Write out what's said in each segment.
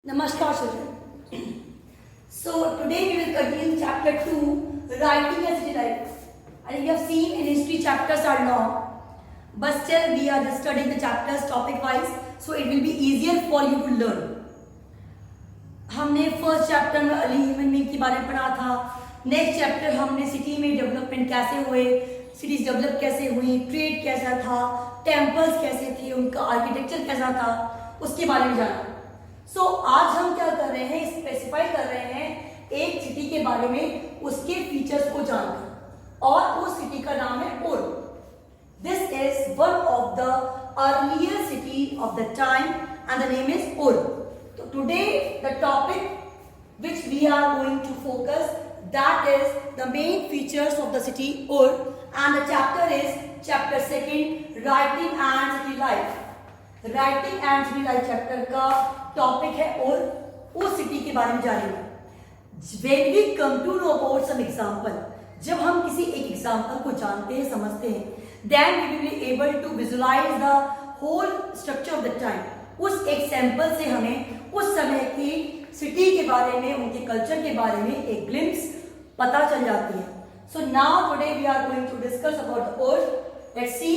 Namaskar children. So today we will continue chapter 2, writing a city life. And you have seen in history chapters are long, but still we are just studying the chapters topic wise, so it will be easier for you to learn. हमने first chapter में early human being के बारे में पढ़ा था. Next chapter हमने city में development कैसे हुए, सिटीज डेवलप कैसे हुई, ट्रेड कैसा था, टेम्पल्स कैसे थे, उनका आर्किटेक्चर कैसा था, उसके बारे में जाना. सो आज हम क्या कर रहे हैं, स्पेसिफाई कर रहे हैं एक सिटी के बारे में, उसके फीचर्स को जानकर, और उस सिटी का नाम है उर. This is one of the earlier city of the time and the name is उर. So today the topic which we are going to focus, that is the main features of the city Ur, and the chapter is chapter 2, writing and city life. Writing and city life chapter का topic है Ur. उस city के बारे में जानेंगे. When we come to know about some example, जब हम किसी एक एग्जाम्पल को जानते हैं, समझते हैं, then we will be able to visualize the whole structure of the time. उस एक सैंपल से हमें उस समय की सिटी के बारे में, उनके कल्चर के बारे में एक ग्लिम्स पता चल जाती है. So now today we are going to discuss about Ur. Let's see.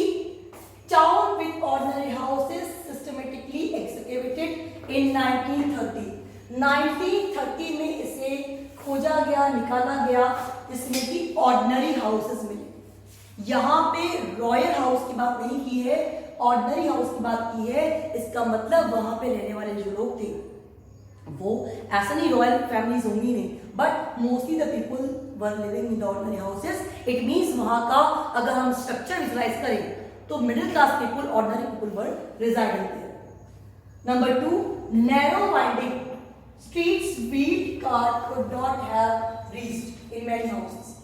Town with ordinary houses systematically excavated in 1930. 1930 में इसे खोजा गया, निकाला गया, जिसमें कि ऑर्डिनरी हाउसेस मिले. यहाँ पे रॉयल हाउस की बात नहीं की है, ऑर्डिनरी हाउस की बात की है. इसका मतलब वहां पे रहने वाले जो लोग थे वो ऐसा नहीं रॉयल फैमिलीज होंगी नहीं, but mostly the people were living in the ordinary houses. It means वहां का अगर हम स्ट्रक्चर विजुलाइज करें तो middle class people, ordinary people were residing there. Number 2, narrow winding streets wheeled car could not have reached in many houses.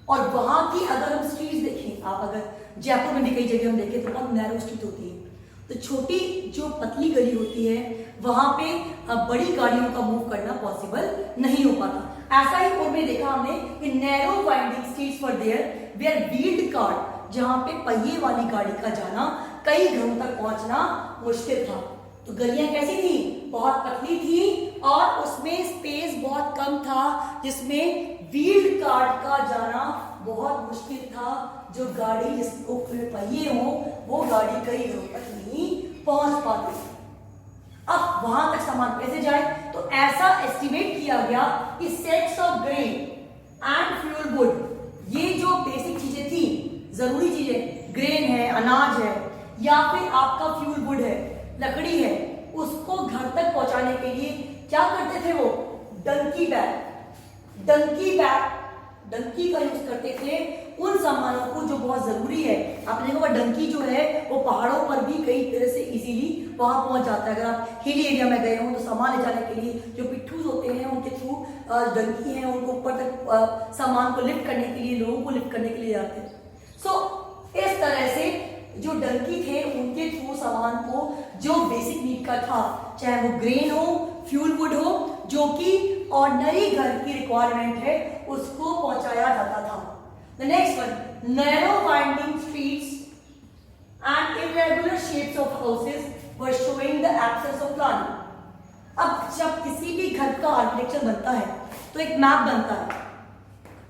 और वहां की अगर हम स्ट्रीट्स देखें, आप अगर जयपुर में भी कई जगह हम देखें तो बहुत नैरो स्ट्रीट होती है, तो छोटी जो पतली गली होती है वहां पे बड़ी गाड़ियों का मूव करना पॉसिबल नहीं हो पाता. ऐसा ही और में देखा हमने कि narrow winding streets for there where wheeled car, जहां पे पहिए वाली गाड़ी का जाना, कई घरों तक पहुंचना मुश्किल था. तो गलियां कैसी थी? बहुत पतली थी और उसमें स्पेस बहुत कम था, जिसमें व्हील्ड कार का जाना बहुत मुश्किल था. जो गाड़ी जिसको पहिए हो वो गाड़ी कई घरों तक नहीं पहुंच पाती. अब वहां तक सामान कैसे जाए? तो ऐसा एस्टिमेट किया गया कि sets of grain and fuel wood, ये जो बेसिक चीजें थी, जरूरी चीजें, ग्रेन है, अनाज है, या फिर आपका फ्यूल वुड है, लकड़ी है, उसको घर तक पहुंचाने के लिए क्या करते थे वो? डंकी बैग, डंकी का यूज करते थे उन सामानों को जो बहुत जरूरी है. आपने देखा डंकी जो है वो पहाड़ों पर भी कई तरह से इजीली वहां पहुंच जाता है. अगर आप हिली एरिया में गए हो तो सामान ले जाने के लिए जो पिट्ठूज होते हैं उनके थ्रू डंकी है, उनको ऊपर तक सामान को लिफ्ट करने के लिए, लोगों को लिफ्ट करने के लिए जाते हैं. सो इस तरह से जो डंकी थे उनके थ्रू सामान को जो बेसिक नीड का था, चाहे वो ग्रेन हो, फ्यूल वुड हो, जो कि ऑर्डिनरी घर की रिक्वायरमेंट है, उसको पहुंचाया जाता था. The next one, narrow winding streets and irregular shapes of houses were showing the absence of planning. अब जब किसी भी घर का आर्किटेक्चर बनता है तो एक मैप बनता है.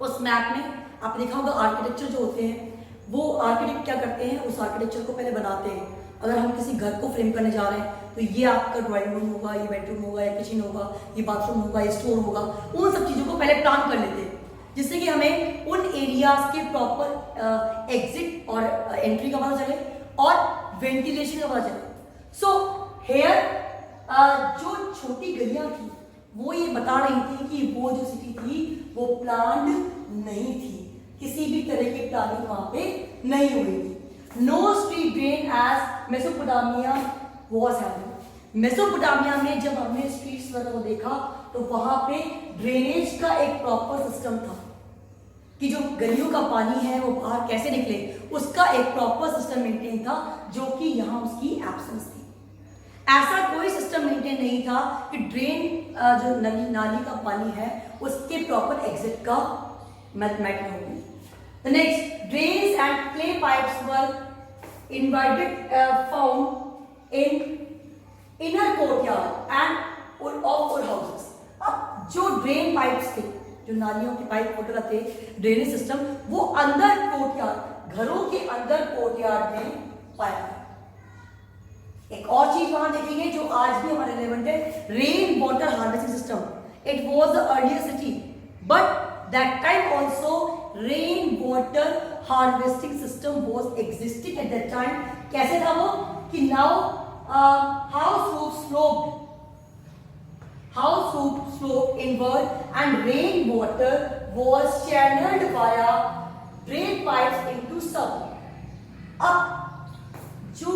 उस मैप में आपने देखा होगा आर्किटेक्चर जो होते हैं वो आर्किटेक्ट क्या करते हैं, उस आर्किटेक्चर को पहले बनाते हैं. अगर हम किसी घर को फ्रेम करने जा रहे हैं तो ये आपका ड्राइंग रूम होगा, ये बेडरूम होगा, या किचन होगा, ये बाथरूम होगा, ये स्टोर होगा, उन सब चीजों को पहले प्लान कर लेते हैं, जिससे कि हमें उन एरियाज के प्रॉपर एग्जिट और एंट्री का पता चले और वेंटिलेशन का पता चले. सो हेयर जो छोटी गलियां थी वो ये बता रही थी कि वो जो सिटी थी वो प्लान्ड नहीं थी, किसी भी तरह की प्लानिंग वहां पे नहीं हुई थी. No street drain as Mesopotamia was having. Mesopotamia में जब हमने स्ट्रीट्स वगैरह को देखा तो वहां पे ड्रेनेज का एक प्रॉपर सिस्टम था कि जो गलियों का पानी है वो बाहर कैसे निकले, उसका एक प्रॉपर सिस्टम मेंटेन था, जो कि यहाँ उसकी एब्सेंस थी. ऐसा कोई सिस्टम मेंटेन नहीं था कि ड्रेन जो नाली का पानी है उसके प्रॉपर एग्जिट का मैथमेटिक होगी. The next, drains and clay pipes were invited found in inner courtyard and of drain pipes थे, जो नालियों के पाइप वगैरह थे, ड्रेनेज सिस्टम, वो अंदर कोर्टयार्ड, घरों के अंदर कोर्टयार्ड में पाया गया। एक और चीज वहां देखेंगे जो आज भी हमारे रिलेवेंट है, rain water harvesting system. It was the earlier city, but that time also rain water harvesting system was existing at that time. कैसे था वो कि now house roof sloped inward and rain water was channeled via drain pipes into sub। अब जो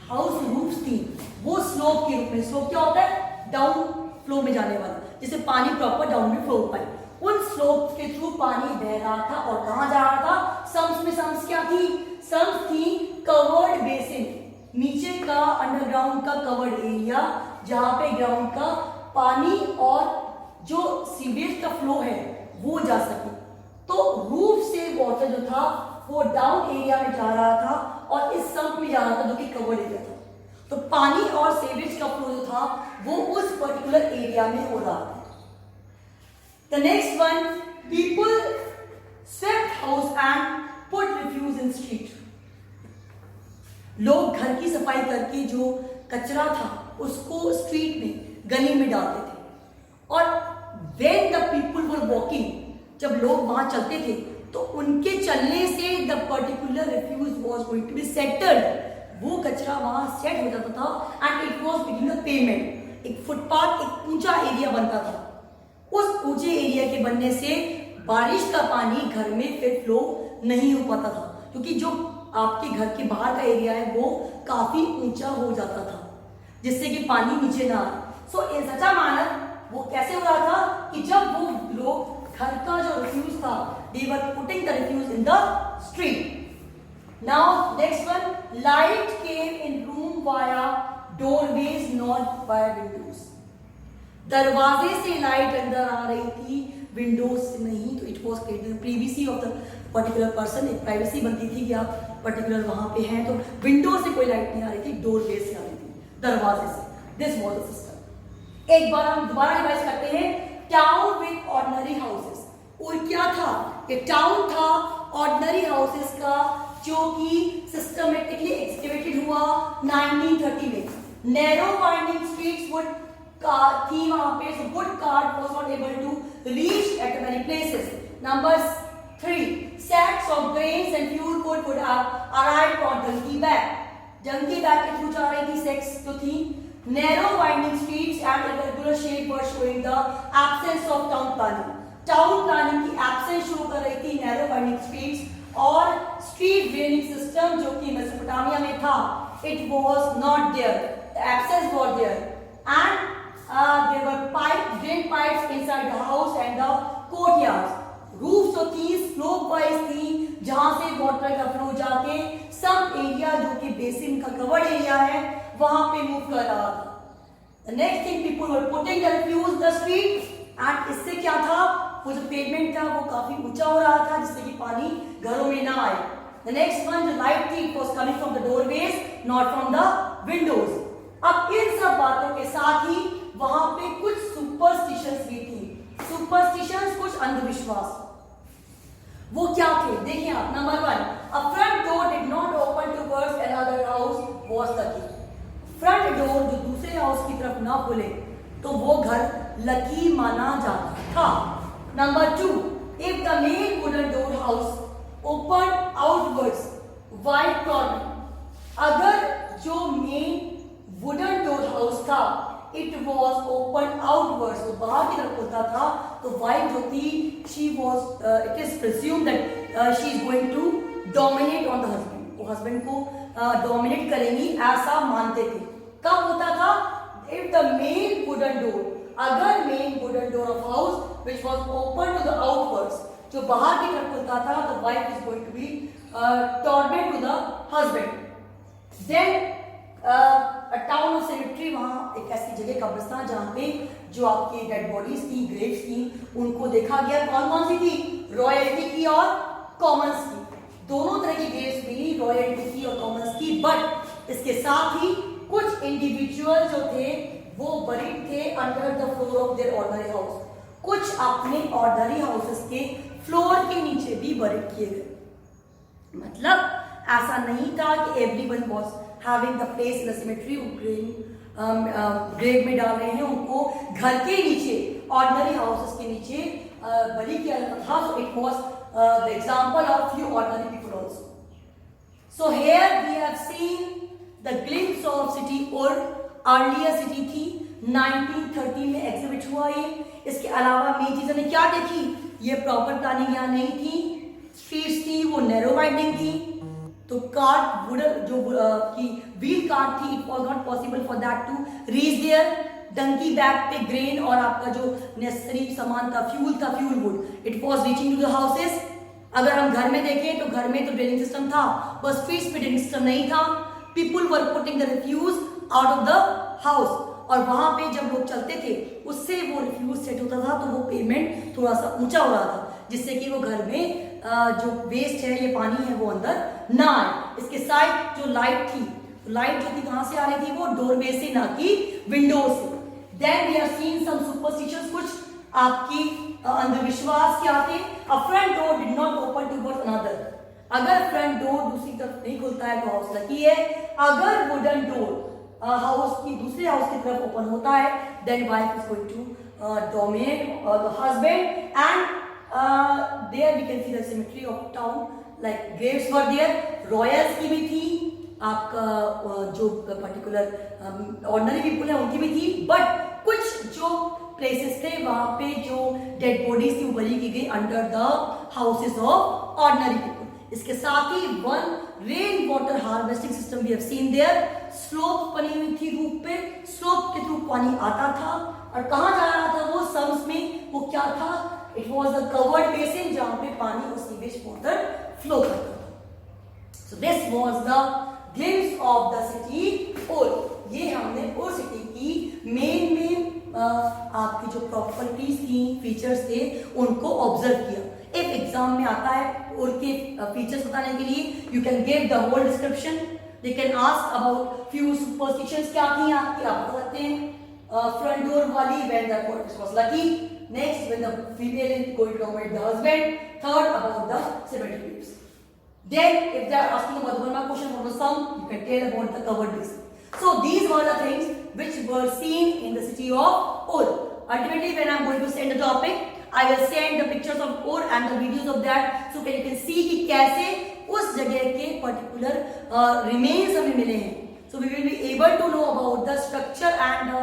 house roofs थी वो slope के रूप में, स्लोप क्या होता है, डाउन फ्लो में जाने वाला, जिससे पानी प्रॉपर डाउन में फ्लो हो पाए। उन स्लोप के थ्रू पानी बह रहा था और कहां जा रहा था, सम्स में। सम्स क्या थी, सम्स थी कवर्ड बेसिन, नीचे का अंडरग्राउंड का कवर्ड एरिया, जहां पे ग्राउंड का पानी और जो सीवेज का फ्लो है वो जा सके। तो रूफ से वाटर जो था वो डाउन एरिया में जा रहा था और इस सम्प में जा रहा था जो कि कवर्ड एरिया था। तो पानी और सीवेज का फ्लो जो था वो उस पर्टिकुलर एरिया में हो रहा था। The next one, people swept house and put refuge in street. लोग घर की सफाई करके जो कचरा था उसको स्ट्रीट में, गली में डालते थे। और when the people were walking, जब लोग वहां चलते थे तो उनके चलने से the particular refuse was going to be settled, वो कचरा वहां सेट हो जाता था and it was between the pavement। एक फुटपाथ, एक ऊंचा एरिया बनता था। उस ऊंचे एरिया के बनने से बारिश का पानी घर में फिर फ्लो नहीं हो पाता था, क्योंकि जो आपके घर के बाहर का एरिया है वो काफी ऊंचा हो जाता था, जिससे कि पानी नीचे ना आए। सो इन सच अ मैनर वो कैसे हो रहा था कि जब वो लोग घर का जो रिफ्यूज था, they were putting the refuse in the street. Now next one, light came in room via doorways not by windows. दरवाजे से लाइट अंदर आ रही थी, विंडोज से नहीं। तो it was created previously of the particular person, एक प्राइवेसी बनती थी कि आप पर्टिकुलर वहां पे हैं। तो विंडो से कोई लाइट नहीं आ रही थी, डोरवे से आ रही थी, दरवाजे से। This was the system. एक बार हम दोबारा रिवाइज करते हैं, टाउन विद ऑर्डिनरी हाउसेस। और क्या था, ये टाउन था ऑर्डिनरी हाउसेस का, जो कि सिस्टमेटिकली एक्सकेवेटेड हुआ 1930 में। नैरो वाइंडिंग स्ट्रीट्स वुड थी वहां पे, so wood cart was not able to reach at many places। Number 3, sacks of grains and fuel would have arrived on donkey back। donkey back के through जा रही थी sacks जो थी। narrow winding streets and irregular shape were showing the absence of town planning। town planning की absence show कर रही थी narrow winding streets और street drainage system जो कि मेसोपोटामिया में था, it was not there, the absence was there and there were drain pipes inside the house and the courtyards। roofs जो थी slope wise थी, जहां से वाटर का फ्लो जाके सब एरिया जो कि बेसिन का कवर्ड एरिया है वहां पे मूव कर रहा था। The next thing, people were putting the refuse in the street and इससे क्या था, वो जो पेवमेंट था वो काफी ऊंचा हो रहा था, जिससे कि पानी घरों में ना आए। The next one, the light thing was coming from the doorways, not from the windows। अब इन सब बातों के साथ ही वहां पे कुछ सुपरस्टिशंस भी थी। सुपरस्टिशंस, कुछ अंधविश्वास। वो क्या थे, देखिए आप। Number 1, a front door did not open towards another house was the key। Front door जो दूसरे हाउस की तरफ ना खुले तो वो घर लकी माना जाता था। Number 2, if the main wooden door house opened outwards wide corner। अगर जो मेन वुडन डोर हाउस था इट वॉज ओपन आउटवर्ड्स, तो बाहर की तरफ खुलता था, तो वाइफ जो थी she was, it is presumed that she is going to dominate on the husband. वो हस्बैंड को डोमिनेट करेंगी ऐसा मानते थे। कब होता था, if the main wooden door, अगर main wooden door of house which was open to the outwards, जो बाहर की तरफ खुलता था, the wife is going to be torment to the husband. Then town of cemetery, वहां एक ऐसी जगह कब्रिस्तान जहां पे जो आपकी डेड बॉडीज थी, ग्रेव्स थी, उनको देखा गया। कौन कौन सी थी, रॉयल्टी की और कॉमन्स की। दोनों तरह की ग्रेव्स मिली, रॉयल्टी की और कॉमन्स की। बट इसके साथ ही कुछ इंडिविजुअल जो थे वो बरीड थे under the floor of their ordinary house. कुछ अपने ऑर्डनरी हाउसेस के फ्लोर के नीचे भी बरीड किए गए। मतलब ऐसा नहीं था कि everyone was having the place in the cemetery, grave में डाल रहे हैं उनको, घर के नीचे ऑर्डनरी हाउसेस के नीचे बरी किया जाता था। So it was the example of few ordinary people also. So here we have seen the glimpse of city और अर्लियर सिटी थी 1930 में एग्जिबिट हुआ ये। इसके अलावा मेन चीजों ने क्या देखी, ये प्रॉपर प्लानिंग यहाँ नहीं थी, स्ट्रीट्स थी वो नैरो वाइंडिंग थी, तो कार्ट वुडन जो की व्हील कार्ट थी, it was not possible for that to reach there. Donkey bag पे ग्रेन और आपका जो नेसेसरी सामान था, fuel wood, it was reaching to the houses. अगर हम घर में देखें तो घर में तो ड्रेनिंग सिस्टम था, बस स्ट्रीट्स पे ड्रेनिंग सिस्टम नहीं था। People were putting the refuse out of the house, और वहां पे जब लोग चलते थे उससे वो रिफ्यूज सेट होता था, तो वो पेमेंट थोड़ा सा ऊंचा हो रहा था, जिससे कि वो घर में जो वेस्ट है, ये पानी है, वो अंदर ना आए। इसके साइड जो लाइट थी, लाइट जो थी कहां से आ रही थी, वो डोरवे से, ना कि विंडो से। Then we have seen some superstitions, कुछ आपकी अंधविश्वास क्या थे। A front door did not open towards another, अगर फ्रंट डोर दूसरी तरफ नहीं खुलता है तो हाउस लकी है। अगर वुडन डोर हाउस की दूसरे हाउस की तरफ ओपन होता है, then wife is going to dominate the husband, and there we can see the symmetry of town, like graves were there, royals की भी थी, आपका जो पर्टिकुलर ऑर्डिनरी पीपल है उनकी भी थी, बट कुछ जो प्लेसेस थे वहां पे जो डेड बॉडीज थी वो बरी की गई under the houses of ordinary people. इसके साथ ही one rain water harvesting system we have seen there, slope बनी हुई थी रूफ पे, स्लोप के थ्रू पानी आता था और कहां जा रहा था वो सम्स में, वो क्या था, it was the covered basin जहां पे पानी और सीवेज वाटर फ्लो करता था। So this was the glimpse of the city Ur. ये हमने ओर सिटी की मेन आपकी जो प्रॉपर्टीज थी, फीचर्स थे, उनको ऑब्जर्व किया। एक एग्जाम में आता है और के फीचर्स बताने के लिए, you can give the whole description, they can ask about few superstitions क्या थी आपकी, आप बता सकते हैं। फ्रंट डोर वाली, when the court was lucky. Next, when the female is going to dominate the husband. Third, about the symmetry groups. Then, if they are asking about one more question from the sum, you can tell about the covered basin. So these were the things which were seen in the city of Ur. Ultimately, when I am going to send the topic, I will send the pictures of Ur and the videos of that, so that you can see कि कैसे उस जगह के particular remains हमें मिले हैं. So we will be able to know about the structure and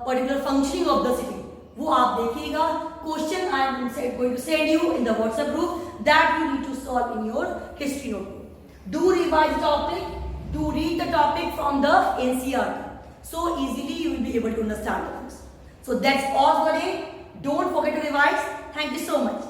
particular functioning of the city. वो आप देखिएगा. Question I am going to send you in the WhatsApp group that you need to solve in your history notebook. Do revise the topic. Do read the topic from the NCERT. So easily you will be able to understand things. So that's all for today. Don't forget to revise. Thank you so much.